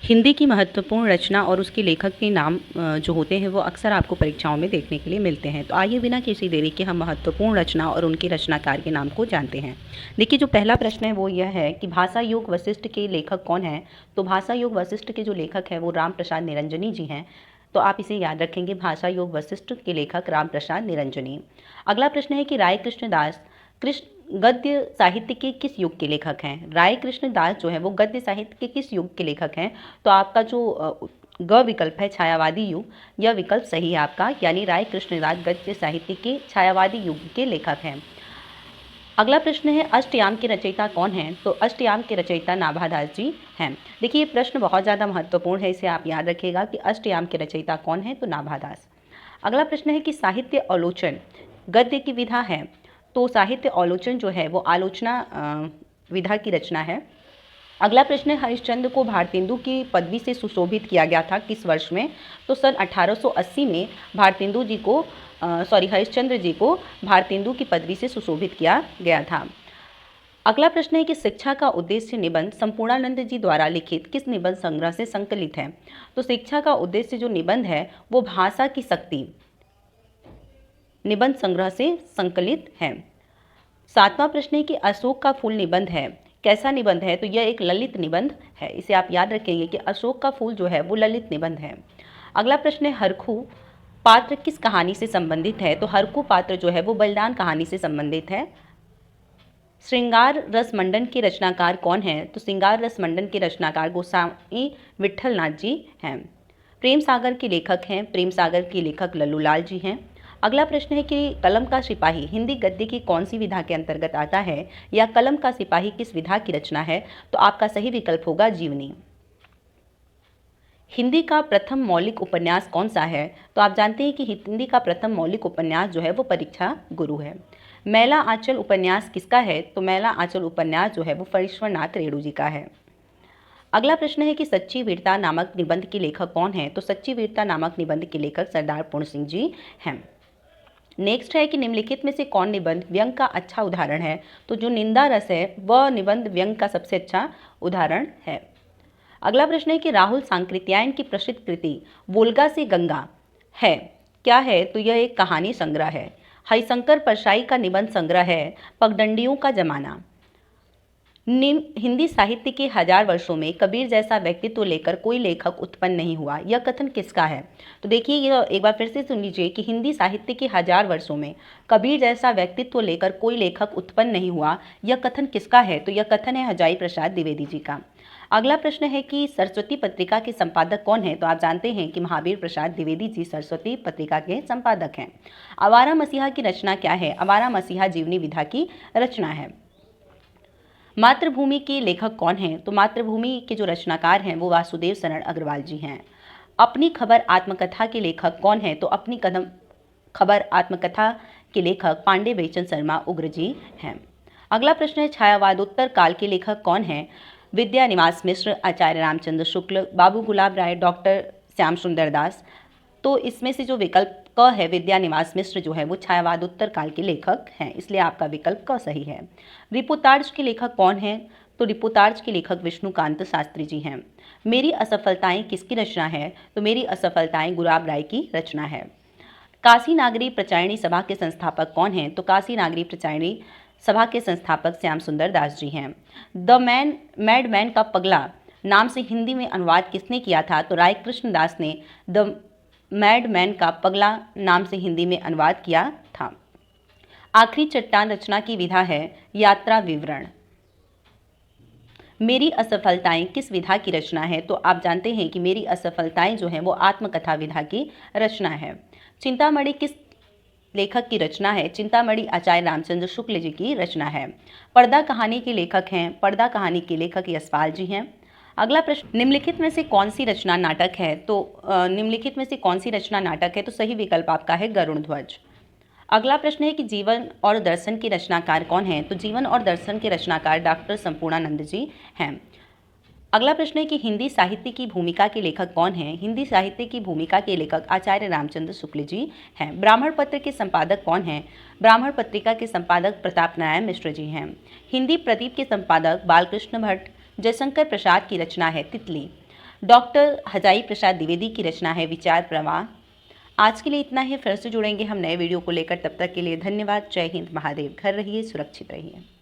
हिंदी की महत्वपूर्ण रचना और उसके लेखक के नाम जो होते हैं वो अक्सर आपको परीक्षाओं में देखने के लिए मिलते हैं। तो आइए बिना किसी देरी के हम महत्वपूर्ण रचना और उनके रचनाकार के नाम को जानते हैं। देखिए, जो पहला प्रश्न है वो यह है कि भाषा योग वशिष्ठ के लेखक कौन हैं। तो भाषा योग वशिष्ठ के जो लेखक हैं वो राम प्रसाद निरंजनी जी हैं। तो आप इसे याद रखेंगे, भाषा योग वशिष्ठ के लेखक राम प्रसाद निरंजनी। अगला प्रश्न है कि राय कृष्णदास कृष्ण गद्य साहित्य के किस युग के लेखक हैं। राय कृष्णदास जो है वो गद्य साहित्य के किस युग के लेखक हैं। तो आपका जो ग विकल्प है छायावादी युग, यह विकल्प सही है आपका, यानी राय कृष्णदास गद्य साहित्य के छायावादी युग के लेखक हैं। अगला प्रश्न है अष्टयाम के रचयिता कौन हैं। तो अष्टयाम के रचयिता नाभादास जी हैं। देखिए, ये प्रश्न बहुत ज़्यादा महत्वपूर्ण है, इसे आप याद रखिएगा कि अष्टयाम के रचयिता कौन हैं। तो नाभादास। अगला प्रश्न है कि साहित्य आलोचन गद्य की विधा है। तो साहित्य आलोचन जो है वो आलोचना विधा की रचना है। अगला प्रश्न है हरिश्चंद्र को भारतेंदु की पदवी से सुशोभित किया गया था किस वर्ष में। तो सन 1880 में हरिश्चंद्र जी को भारतेंदु की पदवी से सुशोभित किया गया था। अगला प्रश्न है कि शिक्षा का उद्देश्य निबंध संपूर्णानंद जी द्वारा लिखित किस निबंध संग्रह से संकलित है। तो शिक्षा का उद्देश्य जो निबंध है वो भाषा की शक्ति निबंध संग्रह से संकलित है। सातवां प्रश्न है कि अशोक का फूल निबंध है, कैसा निबंध है। तो यह एक ललित निबंध है, इसे आप याद रखेंगे कि अशोक का फूल जो है वो ललित निबंध है। अगला प्रश्न है हरखू पात्र किस कहानी से संबंधित है। तो हरखू पात्र जो है वो बलिदान कहानी से संबंधित है। श्रृंगार रस मंडन के रचनाकार कौन है। तो श्रृंगार रस मंडन के रचनाकार गोसाई विट्ठलनाथ जी हैं। प्रेम सागर के लेखक हैं, प्रेम सागर के लेखक लल्लूलाल जी हैं। अगला प्रश्न है कि कलम का सिपाही हिंदी गद्य की कौन सी विधा के अंतर्गत आता है, या कलम का सिपाही किस विधा की रचना है। तो आपका सही विकल्प होगा जीवनी। हिंदी का प्रथम मौलिक उपन्यास कौन सा है। तो आप जानते हैं कि हिंदी का प्रथम मौलिक उपन्यास जो है वो परीक्षा गुरु है। मैला आंचल उपन्यास किसका है। तो मैला आंचल उपन्यास जो है वो फणीश्वरनाथ रेणु जी का है। अगला प्रश्न है कि सच्ची वीरता नामक निबंध के लेखक कौन है। तो सच्ची वीरता नामक निबंध के लेखक सरदार पूर्ण सिंह जी हैं। नेक्स्ट है कि निम्नलिखित में से कौन निबंध व्यंग का अच्छा उदाहरण है। तो जो निंदा रस है वह निबंध व्यंग का सबसे अच्छा उदाहरण है। अगला प्रश्न है कि राहुल सांकृत्यायन की प्रसिद्ध कृति वोल्गा से गंगा है, क्या है। तो यह एक कहानी संग्रह है। हरिशंकर परसाई का निबंध संग्रह है पगडंडियों का जमाना। हिंदी साहित्य के 1000 वर्षों में कबीर जैसा व्यक्तित्व लेकर कोई लेखक उत्पन्न नहीं हुआ, यह कथन किसका है। तो देखिए, ये एक बार फिर से सुन लीजिए कि हिंदी साहित्य के 1000 वर्षों में कबीर जैसा व्यक्तित्व लेकर कोई लेखक उत्पन्न नहीं हुआ, यह कथन किसका है। तो यह कथन है हजारी प्रसाद द्विवेदी जी का। अगला प्रश्न है कि सरस्वती पत्रिका के संपादक कौन है। तो आप जानते हैं कि महावीर प्रसाद द्विवेदी जी सरस्वती पत्रिका के संपादक हैं। आवारा मसीहा की रचना क्या है। आवारा मसीहा जीवनी विधा की रचना है। मातृभूमि के लेखक कौन हैं। तो मातृभूमि के जो रचनाकार हैं वो वासुदेव शरण अग्रवाल जी हैं। अपनी खबर आत्मकथा के लेखक कौन है। तो अपनी खबर आत्मकथा के लेखक पांडे बेचन शर्मा उग्र जी हैं। अगला प्रश्न है छायावादोत्तर काल के लेखक कौन हैं। विद्या निवास मिश्र, आचार्य रामचंद्र शुक्ल, बाबू गुलाब राय, डॉक्टर श्याम सुंदर दास। तो इसमें से जो विकल्प क है विद्या निवास मिश्र जो है वो छायावादोत्तर काल के लेखक हैं, इसलिए आपका विकल्प क सही है। रिपोर्तार्ज के लेखक कौन हैं। तो रिपोर्तार्ज के लेखक विष्णुकांत शास्त्री जी हैं। मेरी असफलताएं किसकी रचना है। तो मेरी असफलताएं गुलाब राय की रचना है। काशी नागरी प्रचारिणी सभा के संस्थापक कौन हैं। तो काशी नागरी प्रचारिणी सभा के संस्थापक श्याम सुंदर दास जी हैं। द मैडमैन का पगला नाम से हिंदी में अनुवाद किसने किया था। तो राय कृष्णदास ने द मैडमैन का पगला नाम से हिंदी में अनुवाद किया था। आखिरी चट्टान रचना की विधा है यात्रा विवरण। मेरी असफलताएं किस विधा की रचना है। तो आप जानते हैं कि मेरी असफलताएं जो है वो आत्मकथा विधा की रचना है। चिंतामणि किस लेखक की रचना है। चिंतामणि आचार्य रामचंद्र शुक्ल जी की रचना है। पर्दा कहानी के लेखक हैं, पर्दा कहानी के लेखक यशपाल जी हैं। अगला प्रश्न, निम्नलिखित में से कौन सी रचना नाटक है। तो निम्नलिखित में से कौन सी रचना नाटक है। तो सही विकल्प आपका है गरुण ध्वज। अगला प्रश्न है कि जीवन और दर्शन के रचनाकार कौन हैं। तो जीवन और दर्शन के रचनाकार डॉक्टर संपूर्णानंद जी हैं। अगला प्रश्न है कि हिंदी साहित्य की भूमिका के लेखक कौन हैं। हिंदी साहित्य की भूमिका के लेखक आचार्य रामचंद्र शुक्ल जी हैं। ब्राह्मण पत्र के संपादक कौन हैं। ब्राह्मण पत्रिका के संपादक प्रताप नारायण मिश्र जी हैं। हिंदी प्रदीप के संपादक बालकृष्ण भट्ट। जयशंकर प्रसाद की रचना है तितली। डॉक्टर हजाई प्रसाद द्विवेदी की रचना है विचार प्रवाह। आज के लिए इतना ही, फिर से जुड़ेंगे हम नए वीडियो को लेकर। तब तक के लिए धन्यवाद। जय हिंद, महादेव। घर रहिए, सुरक्षित रहिए।